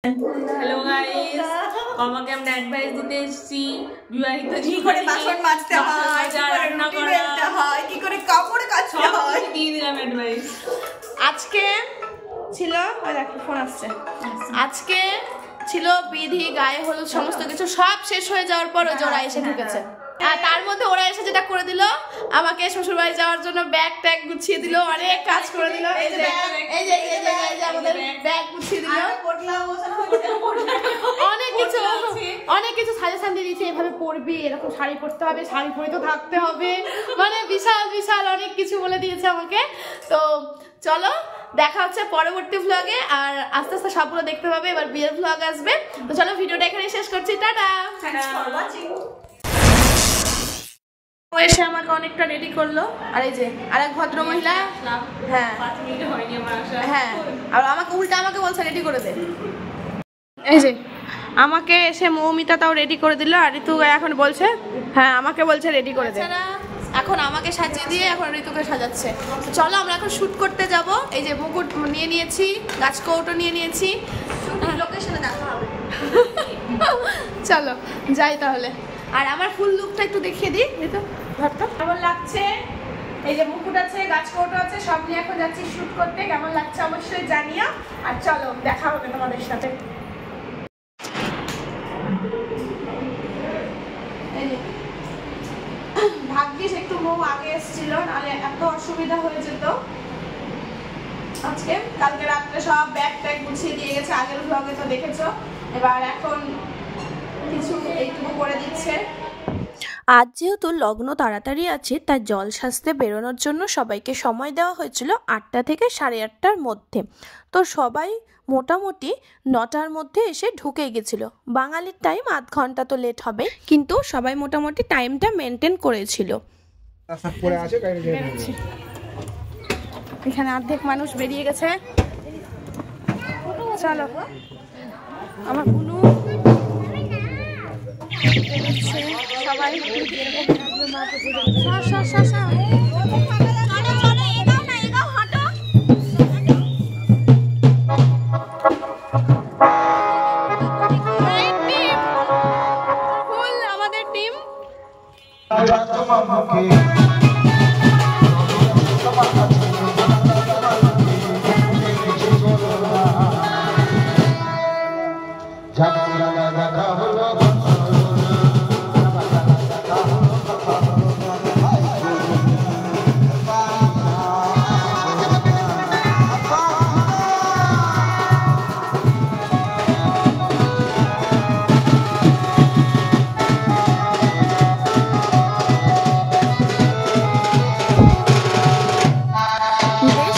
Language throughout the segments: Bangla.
হ্যালো গাইস, আমাকে আমরা অ্যাডভাইস দিতে এসেছি বিবাহিত কি করে বাসন মাজতে হয়, কি করে রুটি বেলতে হয়, কি করে কাপড় কাচতে হয়, দিয়ে দিলাম অ্যাডভাইস। আজকে ছিল ওই দেখো ফোন আসছে। আজকে ছিল বিধি, গায়ে হলুদ, সমস্ত কিছু সব শেষ হয়ে যাওয়ার পর ওরা এসে ঢুকেছে। আর তার মধ্যে ওরা এসে যেটা করে দিল, আমাকে শ্বশুরবাড়ি যাওয়ার জন্য ব্যাগ ট্যাগ গুছিয়ে দিল, অনেক কাজ করে দিল। এই যে আমাদের ব্যাগ গুছিয়ে দিল, অনেক কিছু সাজেশন দিয়ে দিয়েছে, এভাবে পরবি, এরকম শাড়ি পরতে হবে, শাড়ি পরে তো থাকতে হবে, মানে বিশাল বিশাল অনেক কিছু বলে দিয়েছে আমাকে। তো চলো দেখা হচ্ছে পরবর্তী ভ্লগে, আর আস্তে আস্তে সবগুলো দেখতে পাবে। এবার বিয়ের ভ্লগ আসবে। তো চলো ভিডিওটা এখানে শেষ করছি, টাটা। ও এসে আমাকে অনেকটা রেডি করলো, আর এই যে আরেক ভদ্র মহিলা, হ্যাঁ হ্যাঁ, আর আমাকে উল্টা আমাকে বলছে রেডি করে দে। এই যে আমাকে এসে মৌমিতা তাও রেডি করে দিল, আর ঋতু এখন বলছে, হ্যাঁ আমাকে বলছে রেডি করে দে। এখন আমাকে সাজিয়ে দিয়ে এখন ঋতুকে সাজাচ্ছে। চলো আমরা এখন শুট করতে যাব। এই যে মুকুট নিয়ে নিয়েছি, গাছ কৌটো নিয়ে নিয়েছি, লোকেশনে দেখা হবে। চলো যাই তাহলে। আর আমার ফুল লুকটা একটু দেখিয়ে দিই, ঋতু ঘরটা কেমন লাগছে। এই যে মুকুট আছে, গাছ কৌটো আছে, সব নিয়ে এখন যাচ্ছি শুট করতে। কেমন লাগছে অবশ্যই জানিও, আর চলো দেখা হবে তোমাদের সাথে। ভাগ্যিস একটু বউ আগে এসেছিল, নাহলে এত অসুবিধা হয়ে যেত আজকে। কালকে রাত্রে সব ব্যাগ ট্যাগ গুছিয়ে দিয়ে গেছে, আগের ভ্লগে তো দেখেছো। এবার এখন কিছু এইটুকু করে দিচ্ছে। আজ যেহেতু লগ্ন তাড়াতাড়ি আছে, তাই জল সাজতে বেরোনোর জন্য সবাইকে সময় দেওয়া হয়েছিল 8টা থেকে 8:30টার মধ্যে। তো সবাই মোটামুটি 9টার মধ্যে এসে ঢুকে গেছিল। বাঙালির টাইম আধ ঘন্টা তো লেট হবে, কিন্তু সবাই মোটামুটি টাইমটা মেনটেন করেছিল। এখানে অর্ধেক মানুষ বেরিয়ে গেছে। চলো আমার বুনু সবাই আমাদের টিম।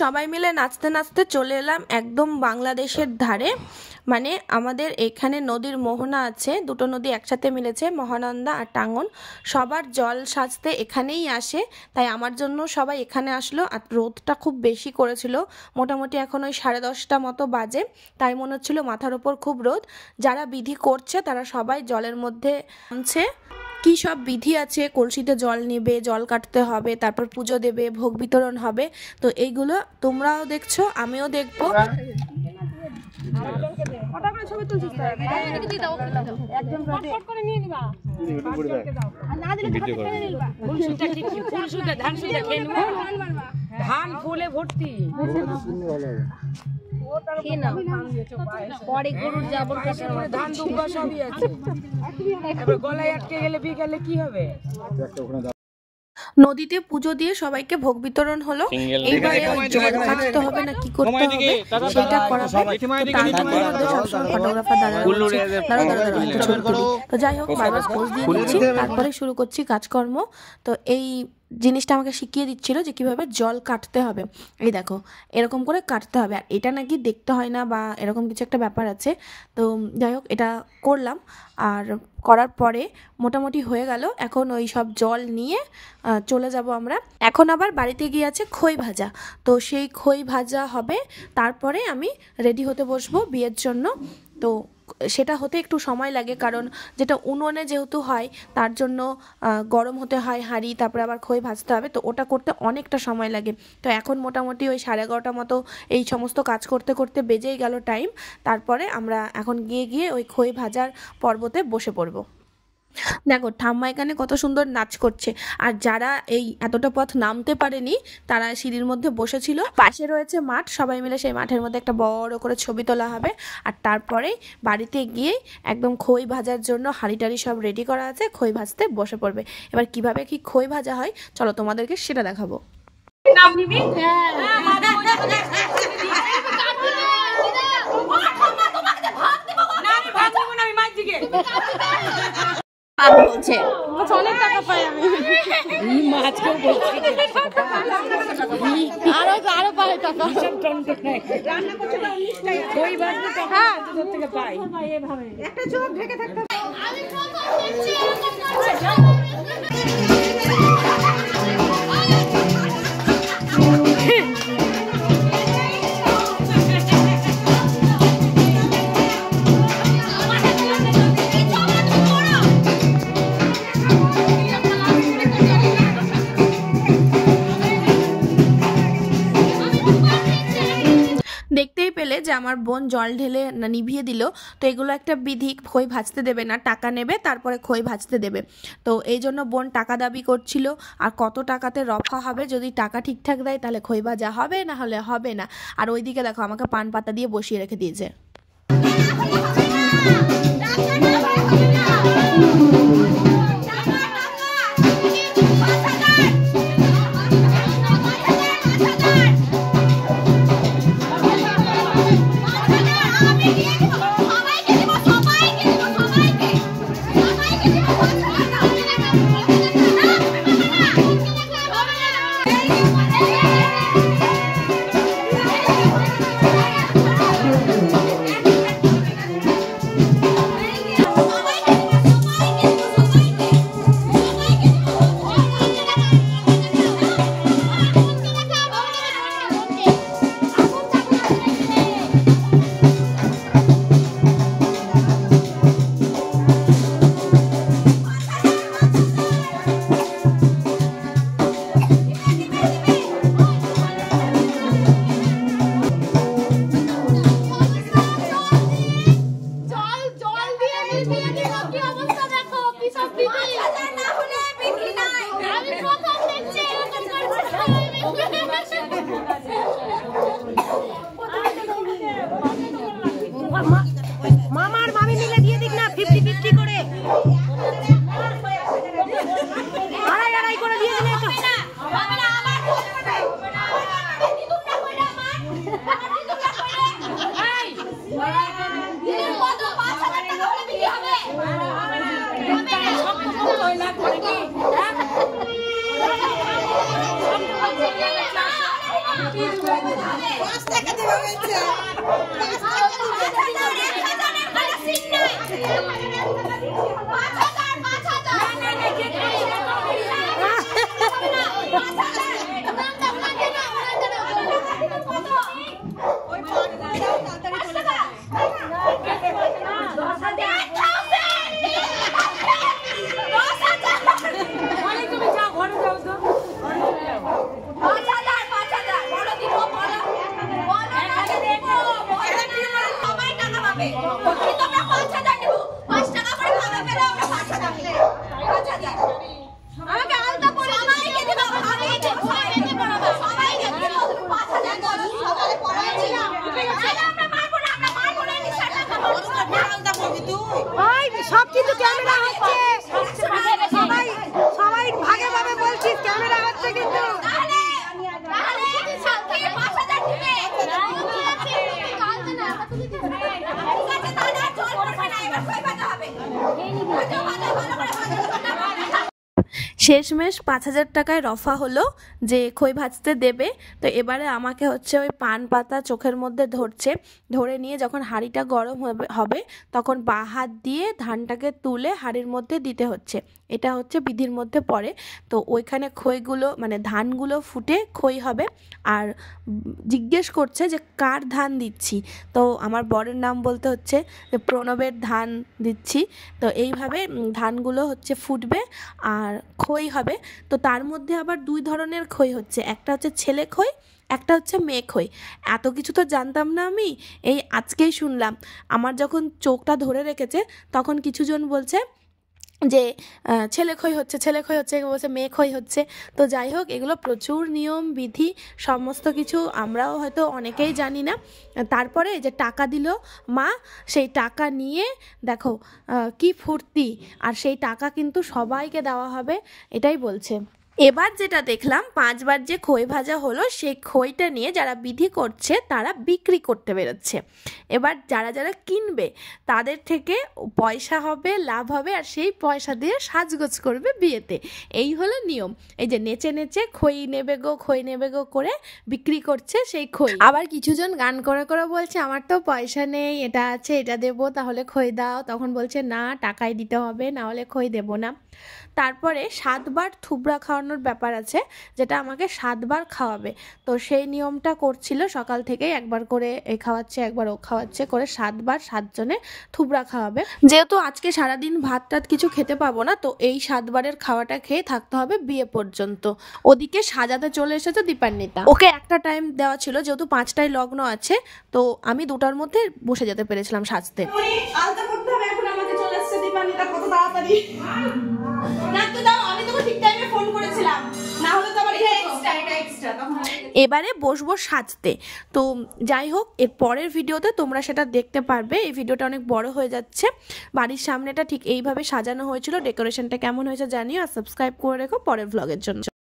সবাই মিলে নাচতে নাচতে চলে এলাম একদম বাংলাদেশের ধারে। মানে আমাদের এখানে নদীর মোহনা আছে, দুটো নদী একসাথে মিলেছে, মহানন্দা আর টাঙ্গন। সবার জল সাজতে এখানেই আসে, তাই আমার জন্য সবাই এখানে আসলো। আর রোদটা খুব বেশি করেছিল, মোটামুটি এখন ওই 10:30 মতো বাজে, তাই মনে হচ্ছিল মাথার ওপর খুব রোদ। যারা বিধি করছে তারা সবাই জলের মধ্যে নামছে। কি সব বিধি আছে, কলসিতে জল নেবে, জল কাটতে হবে, তারপর পুজো দেবে, ভোগ বিতরণ হবে। তো এইগুলো তোমরাও দেখছো, আমিও দেখবো। ধান ফুলে ভর্তি, পরে গরুর জাবর ধান দুব্বা সবই আছে। গলায় আটকে গেলে বিকালে কি হবে? নদীতে পুজো দিয়ে সবাইকে ভোগ বিতরণ হলো। এইবারে জল কাটতে হবে না কি করতে হবে সেটা করাবে। সবসময় ফটোগ্রাফার দাদা তো যাই হোক, বারবার পোজ দিয়ে দিচ্ছি, তারপরে শুরু করছি কাজকর্ম। তো এই জিনিসটা আমাকে শিখিয়ে দিচ্ছিল যে কিভাবে জল কাটতে হবে। এই দেখো এরকম করে কাটতে হবে, আর এটা নাকি দেখতে হয় না বা এরকম কিছু একটা ব্যাপার আছে। তো যাই হোক এটা করলাম, আর করার পরে মোটামুটি হয়ে গেল। এখন ওই সব জল নিয়ে চলে যাব আমরা। এখন আবার বাড়িতে গিয়ে আছে খই ভাজা, তো সেই খই ভাজা হবে, তারপরে আমি রেডি হতে বসবো বিয়ের জন্য। তো সেটা হতে একটু সময় লাগে, কারণ যেটা উনুনে যেহেতু হয় তার জন্য গরম হতে হয় হাঁড়ি, তারপরে আবার খই ভাজতে হবে, তো ওটা করতে অনেকটা সময় লাগে। তো এখন মোটামুটি ওই 11:30 মতো এই সমস্ত কাজ করতে করতে বেজেই গেল টাইম। তারপরে আমরা এখন গিয়ে ওই খই ভাজার পর্বতে বসে পড়বো। দেখো ঠাম্মা এখানে কত সুন্দর নাচ করছে, আর যারা এই এতটা পথ নামতে পারেনি তারা সিঁড়ির মধ্যে বসেছিল। পাশে রয়েছে মাঠ, সবাই মিলে সেই মাঠের মধ্যে একটা বড় করে ছবি তোলা হবে। আর তারপরে বাড়িতে গিয়ে একদম খই ভাজার জন্য হাঁড়ি টাড়ি সব রেডি করা আছে, খই ভাজতে বসে পড়বে। এবার কিভাবে কি খই ভাজা হয় চলো তোমাদেরকে সেটা দেখাবো। বলছে অনেক টাকা পাই আমি, মাছকেও বলছি আরো পাই টাকা। ওই বাড়িতে টাকা তোর থেকে পাই। একটা চোখ ঢেকে থাকতে দেখতেই পেলে যে আমার বোন জল ঢেলে নিভিয়ে দিল। তো এগুলো একটা বিধি, খই ভাজতে দেবে না, টাকা নেবে তারপরে খই ভাজতে দেবে। তো এই জন্য বোন টাকা দাবি করছিল, আর কত টাকাতে রফা হবে, যদি টাকা ঠিকঠাক দেয় তাহলে খই ভাজা হবে, না হলে হবে না। আর ওইদিকে দেখো আমাকে পান পাতা দিয়ে বসিয়ে রেখে দিয়েছে। মামার মামি মিলে দিয়ে দিক না 50-50 করে, আড়াই করে দিয়ে দিলে তো। সব কিছু ক্যামেরা হচ্ছে, সবাই ভাগে ভাগে বলছিস ক্যামেরা হচ্ছে কিন্তু। শেষমেশ 5,000 টাকায় রফা হলো যে খই ভাজতে দেবে। তো এবারে আমাকে হচ্ছে ওই পান পাতা চোখের মধ্যে ধরে নিয়ে যখন হাঁড়িটা গরম হবে তখন বাঁ হাত দিয়ে ধানটাকে তুলে হাঁড়ির মধ্যে দিতে হচ্ছে। এটা হচ্ছে বিধির মধ্যে পড়ে। তো ওইখানে খইগুলো মানে ধানগুলো ফুটে খই হবে। আর জিজ্ঞেস করছে যে কার ধান দিচ্ছি, তো আমার বরের নাম বলতে হচ্ছে যে প্রণবের ধান দিচ্ছি। তো এইভাবে ধানগুলো হচ্ছে ফুটবে আর খই হবে। তো তার মধ্যে আবার 2 ধরনের খই হচ্ছে, একটা হচ্ছে ছেলে খই, একটা হচ্ছে মেয়ে খই। এত কিছু তো জানতাম না আমি, এই আজকেই শুনলাম। আমার যখন চোখটা ধরে রেখেছে তখন কিছুজন বলছে যে ছেলে খই হচ্ছে, ছেলে খই হচ্ছে, বলছে মেয়ে খই হচ্ছে। তো যাই হোক, এগুলো প্রচুর নিয়ম বিধি, সমস্ত কিছু আমরাও হয়তো অনেকেই জানি না। তারপরে যে টাকা দিল মা, সেই টাকা নিয়ে দেখো কি ফুর্তি, আর সেই টাকা কিন্তু সবাইকে দেওয়া হবে, এটাই বলছে। এবার যেটা দেখলাম 5 বার যে খই ভাজা হলো, সেই খইটা নিয়ে যারা বিধি করছে তারা বিক্রি করতে বেরোচ্ছে। এবার যারা যারা কিনবে তাদের থেকে পয়সা হবে, লাভ হবে, আর সেই পয়সা দিয়ে সাজগোজ করবে বিয়েতে। এই হলো নিয়ম। এই যে নেচে নেচে খই নেবে গো, খই নেবে গো করে বিক্রি করছে সেই খই। আবার কিছুজন গান করে করে বলছে আমার তো পয়সা নেই, এটা আছে, এটা দেবো, তাহলে খই দাও। তখন বলছে না, টাকাই দিতে হবে, না হলে খই দেবো না। তারপরে 7 বার থুবড়া খাওয়ানোর ব্যাপার আছে, যেটা আমাকে 7 বার খাওয়াবে। তো সেই নিয়মটা করছিল সকাল থেকেই, একবার করে এ খাওয়াচ্ছে, একবার ও খাওয়াচ্ছে করে 7 বার 7 জনে থুবড়া খাওয়াবে। যেহেতু আজকে সারাদিন ভাত টাত কিছু খেতে পাবো না, তো এই 7 বারের খাওয়াটা খেয়ে থাকতে হবে বিয়ে পর্যন্ত। ওদিকে সাজাতে চলে এসেছে দীপান্বিতা। ওকে একটা টাইম দেওয়া ছিল, যেহেতু 5টায় লগ্ন আছে, তো আমি 2টার মধ্যে বসে যেতে পেরেছিলাম সাজতে। আলতা করতে হবে এখন, আমাকে চলে আসছে দীপান্বিতা কত তাড়াতাড়ি। না তো দাও, আমি তোকে ঠিক টাইমে ফোন করেছিলাম, না হলে তো আবার এটা এক্সট্রা তখন। এবারে বসবো সাজতে। তো যাই হোক, এর পরের ভিডিওতে তোমরা সেটা দেখতে পারবে। এই ভিডিওটা অনেক বড় হয়ে যাচ্ছে। বাড়ির সামনেটা ঠিক এইভাবে সাজানো হয়েছিল। ডেকোরেশনটা কেমন হয়েছে জানিও, আর সাবস্ক্রাইব করে রেখো পরের ভ্লগের জন্য।